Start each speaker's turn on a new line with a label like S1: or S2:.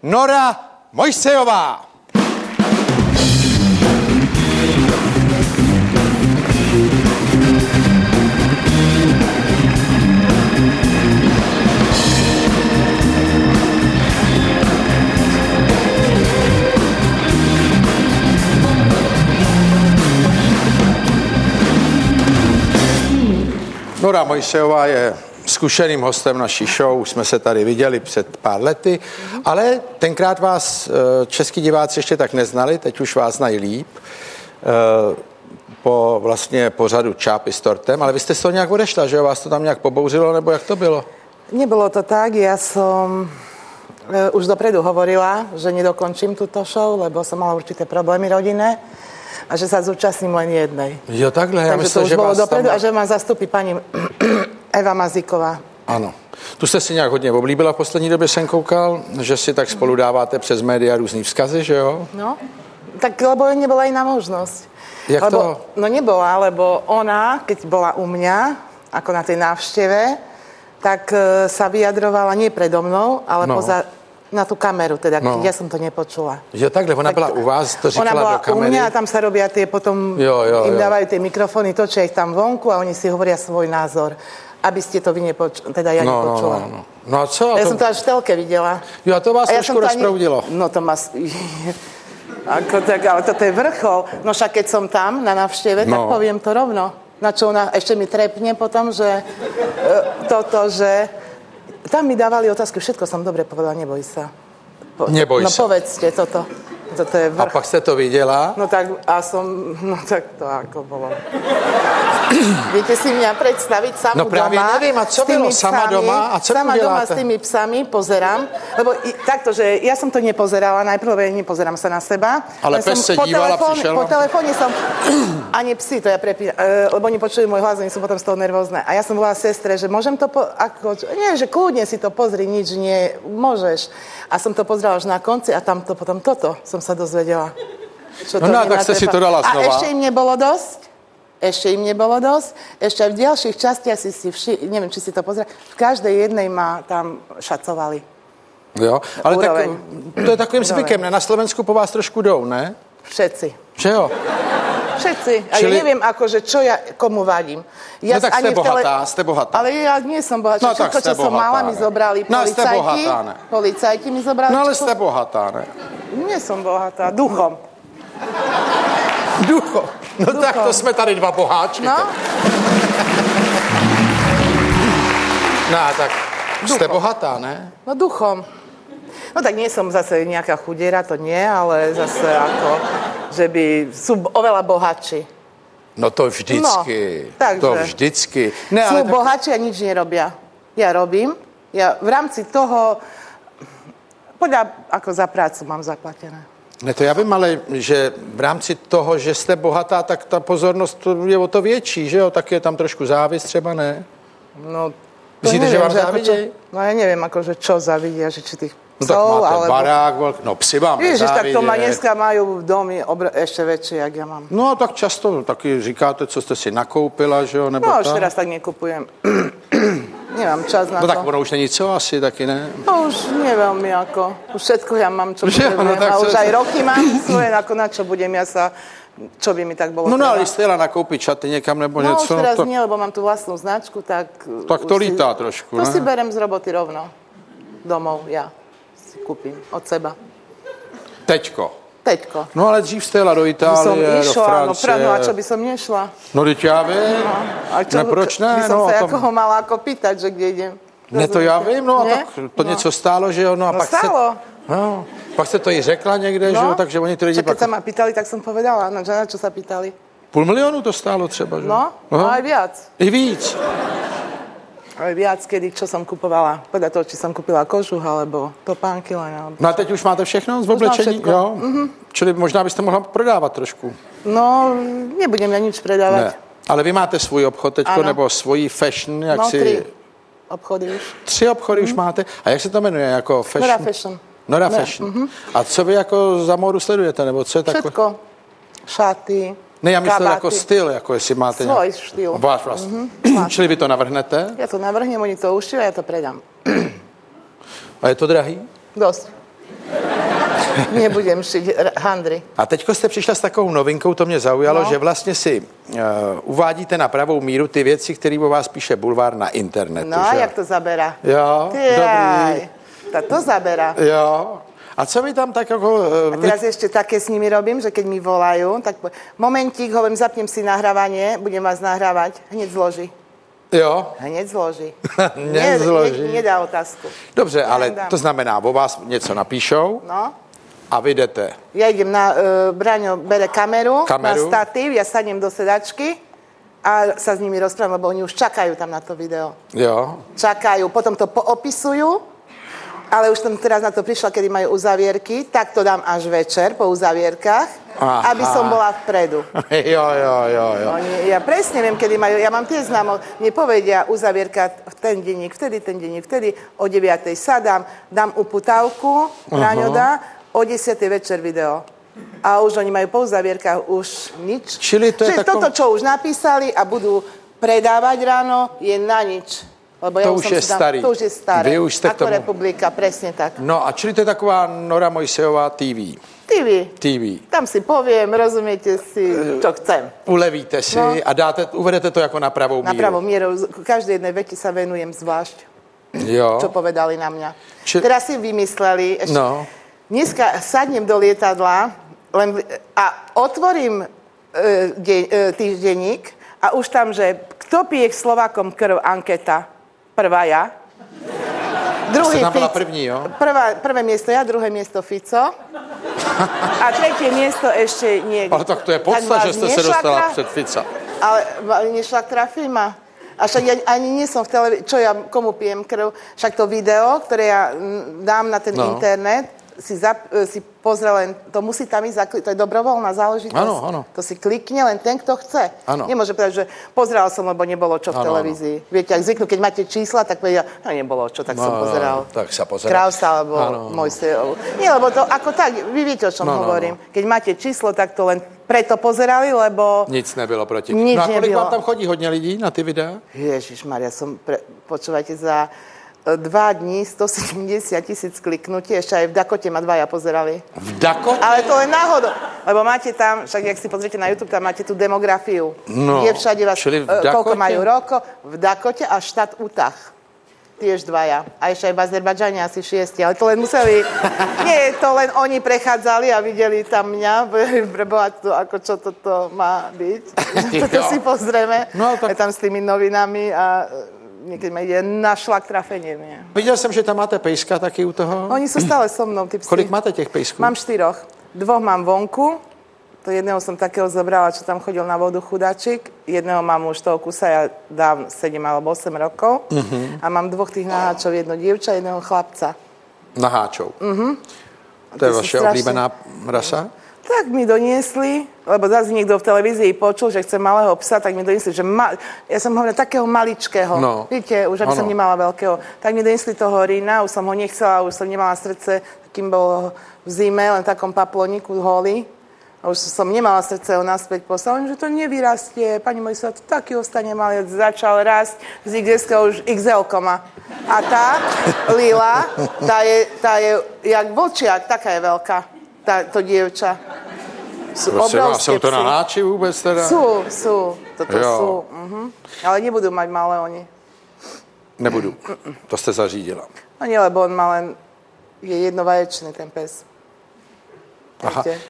S1: Nora Mojsejová. Nora Mojsejová je zkušeným hostem naší show, už jsme se tady viděli před pár lety, ale tenkrát vás český diváci ještě tak neznali, teď už vás znají líp po vlastně pořadu Čápy s tortem, ale vy jste z toho nějak odešla, že jo? Vás to tam nějak pobouřilo, nebo jak to bylo?
S2: Nebolo to tak, ja som už dopredu hovorila, že nedokončím túto show, lebo som mala určité problémy rodinné a že sa zúčastním len jednej.
S1: Jo, takhle, já
S2: myslím, že to už bolo dopredu a že ma zastupí pani Eva Mazíková.
S1: Ano. Tu jste si nějak hodně oblíbila v poslední době, jsem koukal, že si tak spolu dáváte přes média různý vzkazy, že jo?
S2: No, tak lebo nebola iná možnosť.
S1: Jak
S2: lebo,
S1: to?
S2: No nebola, lebo ona, keď bola u mňa, ako na tej návšteve, tak sa vyjadrovala nie predo mnou, ale na tú kameru, teda ja som to nepočula.
S1: Jo, takhle, ona byla u vás, to říkala do kamery.
S2: Ona bola u mňa a tam sa robia tie potom, im dávajú tie mikrofóny, točia ich tam vonku a oni si hovoria svoj názor, aby ste to vy nepočuli, teda ja nepočula.
S1: No a co?
S2: Ja som to až v telke videla.
S1: Jo, a to vás trošku rozproudilo.
S2: No to ma... Ako tak, ale toto je vrchol. No však keď som tam na návšteve, tak poviem to rovno. Na čo ona ešte mi trepne potom, že že tam mi dávali otázky, všetko som dobre povedala, neboj sa.
S1: Neboj sa.
S2: No povedzte toto. Toto je vrch.
S1: A pak ste to videla?
S2: No tak to ako bolo. Viete si mňa predstaviť samú
S1: doma? No práve neviem, a co bylo sama doma? A co
S2: sama doma
S1: s
S2: tými psami pozerám. Lebo takto, že ja som to nepozerala, najprv nepozerám sa na seba.
S1: Ale pes sa dívala, prišiel.
S2: Po telefóne som, ani psi, to ja prepínam, lebo oni počujú môj hlas, oni sú potom z toho nervózne. A ja som volala sestre, že môžem to, nie, že kľudne si to pozri, nič nie, môžeš. A som to pozerala až na konci a tam to potom toto som sa dozvedela.
S1: Tak ste si to dala znova.
S2: A ešte im nebolo dosť. Ešte aj v ďalších častiach neviem, či si to pozreli, v každej jednej ma tam šacovali.
S1: Jo, ale to je takovým zvykem, ne? Na Slovensku po vás trošku jdou, ne?
S2: Všetci.
S1: Že jo?
S2: Všetci. A ja neviem, akože, čo ja komu vadím. Ja
S1: tak ste bohatá.
S2: Ale ja nie som bohatá.
S1: No tak ste
S2: čo som mala, mi zobrali policajti. Policajti mi zobrali.
S1: No ale ste bohatá, ne?
S2: Nie som bohatá. Duchom.
S1: Duchom. No duchom. Tak to sme tady dva boháči.
S2: No.
S1: No tak ste bohatá, ne?
S2: No duchom. No tak nie som zase nejaká chudiera, to nie, ale zase ako, že by sú oveľa bohatší.
S1: No to vždycky.
S2: No, takže.
S1: To vždycky. Ne,
S2: sú bohatší a nič nerobia. Ja robím. Ja v rámci toho, podľa ako za prácu mám zaplatené.
S1: Ne, to ja vím, ale že v rámci toho, že jste bohatá, tak ta pozornost je o to větší, že jo? Tak je tam trošku závis třeba, ne?
S2: No, to
S1: myslíte,
S2: neviem,
S1: že vám závidí?
S2: No ja neviem, akože čo závidia, že či tých
S1: psov, no tak máte barák, no psi vám nezávidie.
S2: Ježiš, tak to ma dneska majú domy ešte väčšie, jak ja mám.
S1: No tak často taky říkáte, co jste si nakoupila, že jo? Nebo
S2: no už teraz tak nekupujem. Nemám čas na to.
S1: No tak ono už není co asi, taky ne?
S2: No už neveľmi ako. Už všetko ja mám, čo potrebujem. A už aj roky mám svoje, ako na čo budem ja sa... Čo by mi tak bolo
S1: No ale jste jela nakoupit šaty někam nebo
S2: něco?
S1: No
S2: už teraz nie, lebo mám tú vlastnú značku, tak...
S1: Tak to lítá trošku,
S2: ne? To
S1: si
S2: berem z roboty rovno. Domov, ja si kúpim od seba.
S1: Teďko.
S2: No
S1: ale dřív jste jela do Itálie, do Francie.
S2: No a čo by som nešla?
S1: No teď já vím. No, a čo, proč ne?
S2: By som sa ako ho mala ako pýtať, že kde idem.
S1: Ne, to já vím, no a tak to něco stálo, že jo? No a pak
S2: stálo.
S1: No, pak ste to i řekla někde, že jo, takže oni to lidi...
S2: Keď sa ma pýtali, tak som povedala, na čo sa pýtali.
S1: 500 000 to stálo třeba, že?
S2: No, aj viac.
S1: I víc.
S2: Aj viac, kedy, čo som kupovala. Podľa toho, či som kúpila kožuch, alebo topánky len. Alebo...
S1: No a teď už máte všechno z oblečení? Jo? Čili možná byste mohla prodávat trošku.
S2: No, nebudem ja nič predávať.
S1: Ne. Ale vy máte svůj obchod teďko, nebo svoji fashion, jak
S2: no,
S1: si...
S2: 3 obchody už.
S1: 3 obchody už máte? A jak se to jmenuje, jako fashion?
S2: Nora Fashion.
S1: Nora Fashion. A co vy jako za módu sledujete, nebo co je takové?
S2: Všetko. Šaty,
S1: ne, já myslím jako styl, jako jestli máte...
S2: Svoj štýl.
S1: Váš vlastný. Čili vy to navrhnete?
S2: Ja to navrhnem, oni to ušili a ja to predám.
S1: A je to drahý?
S2: Dosť. Nebudem šiť handry.
S1: A teďko jste přišla s takovou novinkou, to mě zaujalo,
S2: No.
S1: že vlastně si uvádíte na pravou míru ty věci, které o vás píše bulvár na internetu.
S2: No a
S1: že?
S2: jak to zabera?
S1: Jo, dobrý.
S2: To zabera.
S1: Jo. A co mi tam tak jako...
S2: A teraz ešte také s nimi robím, že keď mi volajú, tak momentík, hovorím, zapnem si nahrávanie, budem vás nahrávať, hneď zloží.
S1: Jo.
S2: Hneď zloží.
S1: Nezloží.
S2: Nedá otázku.
S1: Dobře, ale
S2: Nedám.
S1: to znamená, o vás něco napíšou
S2: No.
S1: a vy jdete.
S2: Ja idem na... Braňo bere kameru, na statív, ja sadnem do sedačky a sa s nimi rozprávam, lebo oni už čakajú tam na to video.
S1: Jo.
S2: Čakajú, potom to poopisujú, ale už som teraz na to prišla, kedy majú uzavierky, tak to dám až večer po uzavierkach, aby som bola vpredu.
S1: Jo.
S2: Ja presne viem, kedy majú, ja mám tie známo, mne povedia uzavierka v ten denník, vtedy, o 9:00 sadám, dám uputávku, Braňo dá, o 10:00 večer video. A už oni majú po uzavierkách už nič.
S1: Čili to je
S2: toto, čo už napísali a budú predávať ráno, je na nič. Lebo
S1: to už je starý.
S2: To už je staré.
S1: Vy už ste
S2: ako
S1: k tomu...
S2: republika, presne tak.
S1: No a čili to je taková Nora Mojsejová TV. TV.
S2: Tam si poviem, rozumiete si, čo chcem.
S1: Ulevíte si a uvedete to jako na pravou míru.
S2: Na pravou míru. Každej jednej veti sa venujem zvlášť.
S1: Jo.
S2: Čo povedali na mňa. Teraz si vymysleli, ešte, dneska sadnem do lietadla a otvorím týždenník a už tam, že kto pije k Slovákom krv, anketa. Prvá ja. Druhý
S1: Fico. Bola
S2: Fico.
S1: první, jo?
S2: Prvé miesto ja, druhé miesto Fico. A tretie miesto ešte niekto.
S1: Ale tak to je podsta, že ste sa dostala před Fica.
S2: Ale nešla firma. A však ja ani nie som v televízii. Čo ja, komu pijem krv? Však to video, ktoré ja dám na ten internet, si pozrie len, to musí tam ísť, to je dobrovoľná záležitosť.
S1: Áno.
S2: To si klikne len ten, kto chce.
S1: Áno.
S2: Nemôže povedať, že pozeral som, lebo nebolo čo v televízii. Viete, ak zvyknú, keď máte čísla, tak povedia, nebolo čo, tak som pozeral.
S1: Tak sa pozeral.
S2: Krausa alebo Mojsejov. Nie, lebo to ako tak, vy viete, o čom hovorím. Keď máte číslo, tak to len preto pozerali, lebo...
S1: Nic nebylo proti.
S2: Nič
S1: no a kolik
S2: nebylo.
S1: vám tam chodí hodně lidí na ty videa?
S2: Ježišmaria, počúvajte, za 2 dní 170 000 kliknutí, ešte aj v Dakote ma 2 pozerali.
S1: V Dakote?
S2: Ale to len náhodou, lebo máte tam, však jak si pozriete na YouTube, tam máte tú demografiu.
S1: No,
S2: kde všade vás,
S1: čili v Dakote?
S2: koľko majú rokov, v Dakote a štát Utah. Tiež 2. A ešte aj v Azerbajdžane asi 6. Ale to len museli... Nie, to len oni prechádzali a videli tam mňa. Preboha, ako čo toto má byť. Toto si pozrieme.
S1: No, tak...
S2: Je tam s tými novinami a... Niekedy ma ide na šlak trafenie. Nie.
S1: Viděl jsem, že tam máte pejska taky u toho.
S2: Oni sú stále so mnou, tí psi.
S1: Kolik máte těch pejsků?
S2: Mám 4. 2 mám vonku. To jedného som takého zobrala, čo tam chodil na vodu chudáčik. Jedného mám už toho kusa, ja dám 7 alebo 8 rokov. A mám 2 tých naháčov, jedno dievča, jedného chlapca.
S1: Naháčov. To je vaše oblíbená rasa?
S2: Tak mi doniesli, lebo zase niekto v televízii počul, že chce malého psa, tak mi doniesli, že ja som hovorila takého maličkého.
S1: No.
S2: Viete, už aby som nemala veľkého. Tak mi doniesli toho Rína, už som ho nechcela, už som nemala srdce, kým bol v zime, len v takom paploniku holý. A už som nemala srdce ho naspäť poslať, že to nevyrastie. Pani Mojsejová, to taký ostane malý, začal rásť z XS už XL-ko má. A tá, Lila, tá je jak vlčiak, taká je veľká, to dievča. Sú obrovské
S1: Sú to naháči vôbec teda?
S2: Sú. Toto sú. Ale nebudú mať malé oni.
S1: Nebudu. To ste zařídila.
S2: No nie, lebo on má len, je jednovaječný ten pes.
S1: Aha.